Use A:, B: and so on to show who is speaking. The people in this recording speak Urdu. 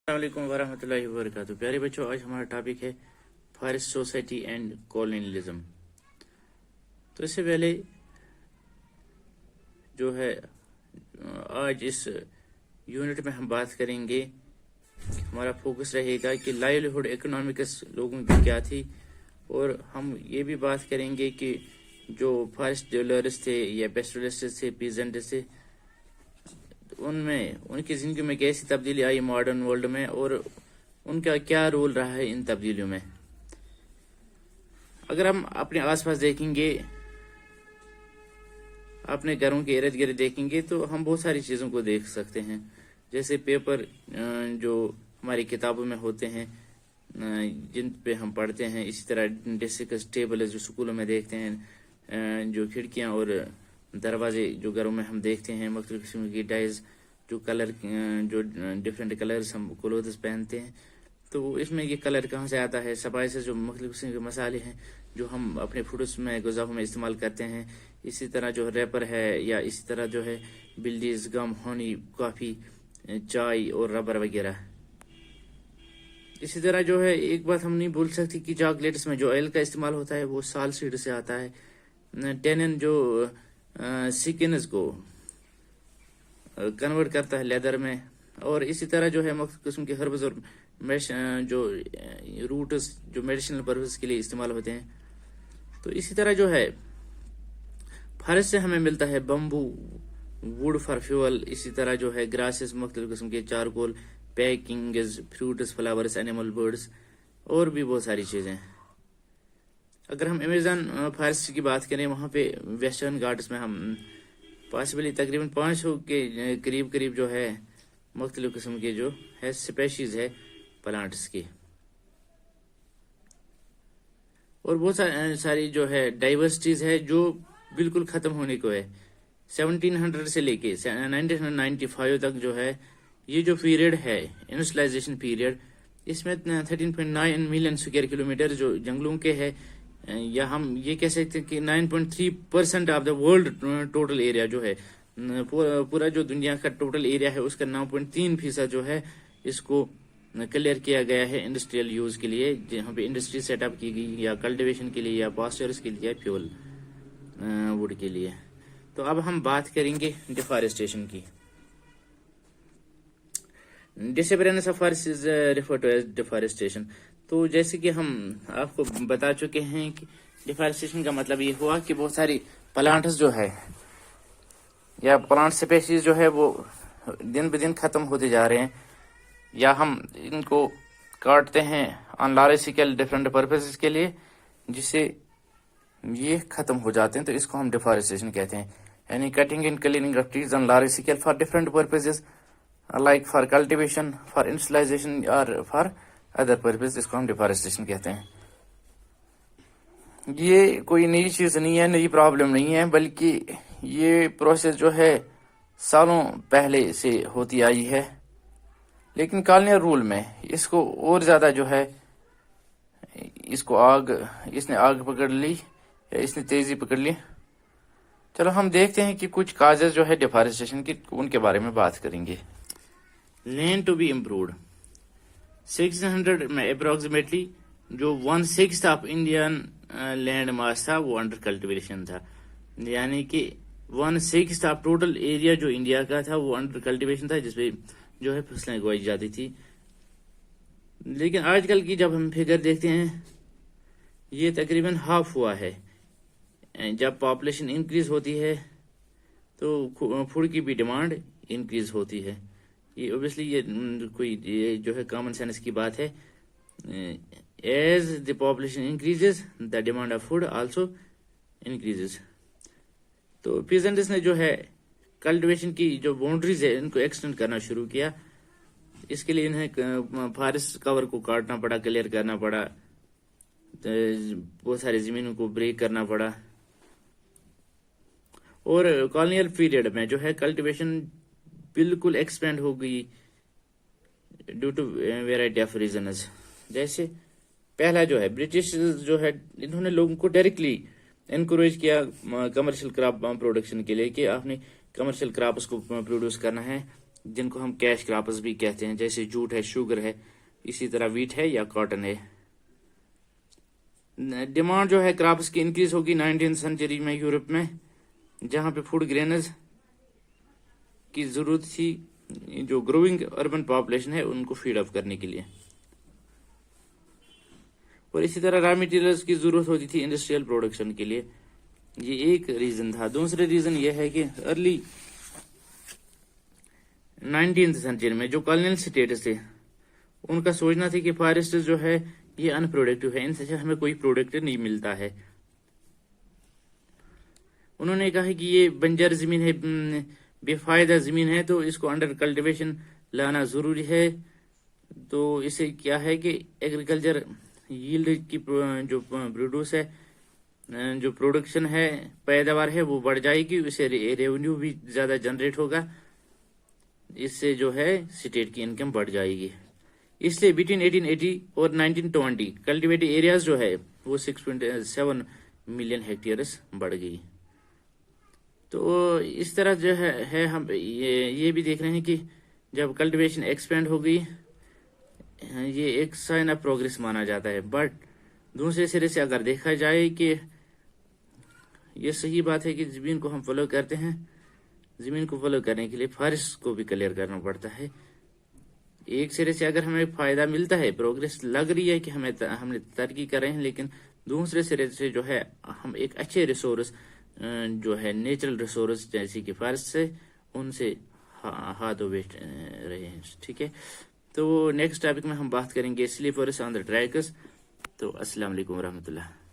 A: السلام علیکم ورحمۃ اللہ وبرکاتہ. پیارے بچوں، آج ہمارا ٹاپک ہے فارسٹ سوسائٹی اینڈ کالونیلزم. تو اس سے پہلے جو ہے آج اس یونٹ میں ہم بات کریں گے. ہمارا فوکس رہے گا کہ لائیولیہڈ اکنامکس لوگوں کی کیا تھی، اور ہم یہ بھی بات کریں گے کہ جو فارسٹ ڈویلرز تھے یا پیسٹورلسٹ تھے، پیزنٹس تھے، ان کی زندگی میں کیسی تبدیلی آئی ماڈرن ورلڈ میں، اور ان کا کیا رول رہا ہے ان تبدیلیوں میں. اگر ہم اپنے آس پاس دیکھیں گے، اپنے گھروں کے ارد گرد دیکھیں گے، تو ہم بہت ساری چیزوں کو دیکھ سکتے ہیں. جیسے پیپر جو ہماری کتابوں میں ہوتے ہیں، جن پہ ہم پڑھتے ہیں. اسی طرح ڈیسکس ٹیبل جو سکولوں میں دیکھتے ہیں، جو کھڑکیاں اور دروازے جو گھروں میں ہم دیکھتے ہیں، مختلف قسم کی ڈائز، جو کلر، جو ڈفرینٹ کلرز ہم کلوتھز پہنتے ہیں. تو اس میں یہ کلر کہاں سے آتا ہے؟ سپائسز، جو مختلف قسم کے مسالے ہیں جو ہم اپنے فوڈس میں، غذاؤں میں استعمال کرتے ہیں. اسی طرح جو ریپر ہے، یا اسی طرح جو ہے بلڈیز، گم، ہونی، کافی، چائے اور ربر وغیرہ. اسی طرح جو ہے ایک بات ہم نہیں بھول سکتے کہ چاکلیٹس میں جو آئل کا استعمال ہوتا ہے وہ سال سیڈ سے آتا ہے. ٹینن جو سکنز کو کنورٹ کرتا ہے لیدر میں. اور اسی طرح جو ہے مختلف قسم کے ہربز اور جو روٹس جو میڈیسنل پرپز کے لیے استعمال ہوتے ہیں. تو اسی طرح جو ہے فارسٹ سے ہمیں ملتا ہے بمبو، ووڈ فار فیول. اسی طرح جو ہے گراسز، مختلف قسم کے charcoal, packings, fruits, flowers, animal, birds, اور بھی بہت ساری چیزیں. اگر ہم امیزون فارسٹ کی بات کریں، وہاں پہ ویسٹرن گھاٹس میں ہم پاسبلی تقریباً 500 کے قریب جو ہے مختلف قسم کے جو ہے سپیشیز ہے پلانٹس کی، اور بہت ساری جو ہے ڈائیورسٹیز ہے جو بالکل ختم ہونے کو ہے. 1700 سے لے کے 1995 تک جو ہے یہ جو پیریڈ ہے انڈسٹریلائزیشن پیریڈ، اس میں 13.9 ملین اسکوائر کلومیٹر جو جنگلوں کے ہے، یا ہم یہ کہہ سکتے ہیں کہ 9.3% of the world total area جو ہے، پورا جو دنیا کا ٹوٹل ایریا ہے اس کا 9.3% جو ہے اس کو کلیئر کیا گیا ہے انڈسٹریل یوز کے لیے، جہاں پہ انڈسٹری سیٹ اپ کی گئی، یا کلٹیویشن کے لیے، یا پاسچرز کے لیے، یا فیول ووڈ کے لیے. تو اب ہم بات کریں گے ڈیفارسٹیشن کی. Disappearance of forest is referred to as deforestation. تو جیسے کہ ہم آپ کو بتا چکے ہیں کہ ڈیفارسٹیشن کا مطلب یہ ہوا کہ بہت ساری پلانٹس جو ہے یا پلانٹ سپیشیز جو ہے وہ دن بدن ختم ہوتے جا رہے ہیں، یا ہم ان کو کاٹتے ہیں آن لارج اسکیل ڈفرینٹ پرپزز کے لیے، جس سے یہ ختم ہو جاتے ہیں. تو اس کو ہم ڈیفارسٹیشن کہتے ہیں، یعنی cutting and cleaning of trees on large scale for different purposes like for cultivation, for industrialisation, اور فار ادر پرپز. اس کو ہم ڈیفارسٹیشن کہتے ہیں. یہ کوئی نئی چیز نہیں ہے، نئی پرابلم نہیں ہے، بلکہ یہ پروسیس جو ہے سالوں پہلے سے ہوتی آئی ہے. لیکن کالونیل رول میں اس کو اور زیادہ جو ہے اس نے آگ پکڑ لی، یا اس نے تیزی پکڑ لی. چلو ہم دیکھتے ہیں کہ کچھ کازز جو ہے ڈیفارسٹیشن کی، ان کے بارے میں بات کریں گے. Land to be improved. 1600 میں اپروکسیمیٹلی جو 1/6 آف انڈین لینڈ ماس تھا وہ انڈر کلٹیویشن تھا، یعنی کہ 1/6 آف ٹوٹل ایریا جو انڈیا کا تھا وہ انڈر کلٹیویشن تھا، جس پہ جو ہے فصلیں اگوائی جاتی تھی. لیکن آج کل کی جب ہم فگر دیکھتے ہیں، یہ تقریباً ہاف ہوا ہے. جب پاپولیشن انکریز ہوتی ہے تو فوڈ کی بھی ڈیمانڈ انکریز ہوتی ہے. یہ اوبیسلی یہ جو ہے کامن سینس کی بات ہے. As the population increases the demand of food also increases. تو پیزنٹس نے جو ہے کلٹیویشن کی جو باؤنڈریز ہے ان کو ایکسٹینڈ کرنا شروع کیا. اس کے لیے انہیں فارسٹ کور کو کاٹنا پڑا، کلیئر کرنا پڑا، بہت ساری زمینوں کو بریک کرنا پڑا. اور کالونیل پیریڈ میں جو ہے کلٹیویشن بالکل ایکسپینڈ ہو گئی due to variety of reasons. جیسے پہلا جو ہے برٹش جو ہے انہوں نے لوگوں کو ڈائریکٹلی انکوریج کیا کمرشل کراپ پروڈکشن کے لیے، کہ آپ نے کمرشل کراپس کو پروڈیوس کرنا ہے. جن کو ہم کیش کراپس بھی کہتے ہیں، جیسے جوٹ ہے، شوگر ہے، اسی طرح ویٹ ہے یا کاٹن ہے۔ ڈیمانڈ جو ہے کراپس کی انکریز ہوگی 19 سینچری میں یورپ میں، جہاں پہ فوڈ گرینز کی ضرورت تھی جو گروئنگ اربن پاپولیشن ہے ان کو فیڈ اپ کرنے کے لیے، اور اسی طرح را مٹیریلز کی ضرورت ہوتی تھی انڈسٹریل پروڈکشن کے لیے۔ یہ ایک ریزن تھا۔ دوسرے ریزن یہ ہے کہ ارلی 19 سینچری میں جو کالونیل سٹیٹس تھے ان کا سوچنا تھا کہ فارسٹ جو ہے یہ ان پروڈکٹیو ہے، ان سے ہمیں کوئی پروڈکٹ نہیں ملتا ہے۔ انہوں نے کہا کہ یہ بنجر زمین ہے، بے فائدہ زمین ہے، تو اس کو انڈر کلٹیویشن لانا ضروری ہے۔ تو اسے کیا ہے کہ ایگریکلچر ییلڈ کی جو پروڈیوس ہے، جو پروڈکشن ہے، پیداوار ہے، وہ بڑھ جائے گی، اسے ریونیو بھی زیادہ جنریٹ ہوگا، اس سے جو ہے اسٹیٹ کی انکم بڑھ جائے گی۔ اس لیے بٹوین 1880 اور 1920 کلٹیویٹڈ ایریاز جو ہے وہ 6.7 ملین ہیکٹیئرس بڑھ گئی۔ تو اس طرح جو ہے ہم یہ بھی دیکھ رہے ہیں کہ جب کلٹیویشن ایکسپینڈ ہو گئی، یہ ایک سائن آف پروگریس مانا جاتا ہے، بٹ دوسرے سرے سے اگر دیکھا جائے کہ یہ صحیح بات ہے کہ زمین کو ہم فالو کرتے ہیں، زمین کو فالو کرنے کے لیے فارسٹ کو بھی کلیئر کرنا پڑتا ہے۔ ایک سرے سے اگر ہمیں فائدہ ملتا ہے، پروگریس لگ رہی ہے کہ ہم نے ترقی کر رہے ہیں، لیکن دوسرے سرے سے جو ہے ہم ایک اچھے ریسورس جو ہے نیچرل ریسورس جیسے کہ فارسٹ سے ان سے ہاتھ دھو بیٹھ رہے ہیں۔ ٹھیک ہے، تو نیکسٹ ٹاپک میں ہم بات کریں گے سلیپرس آن دا ٹریکس۔ تو السلام علیکم ورحمۃ اللہ۔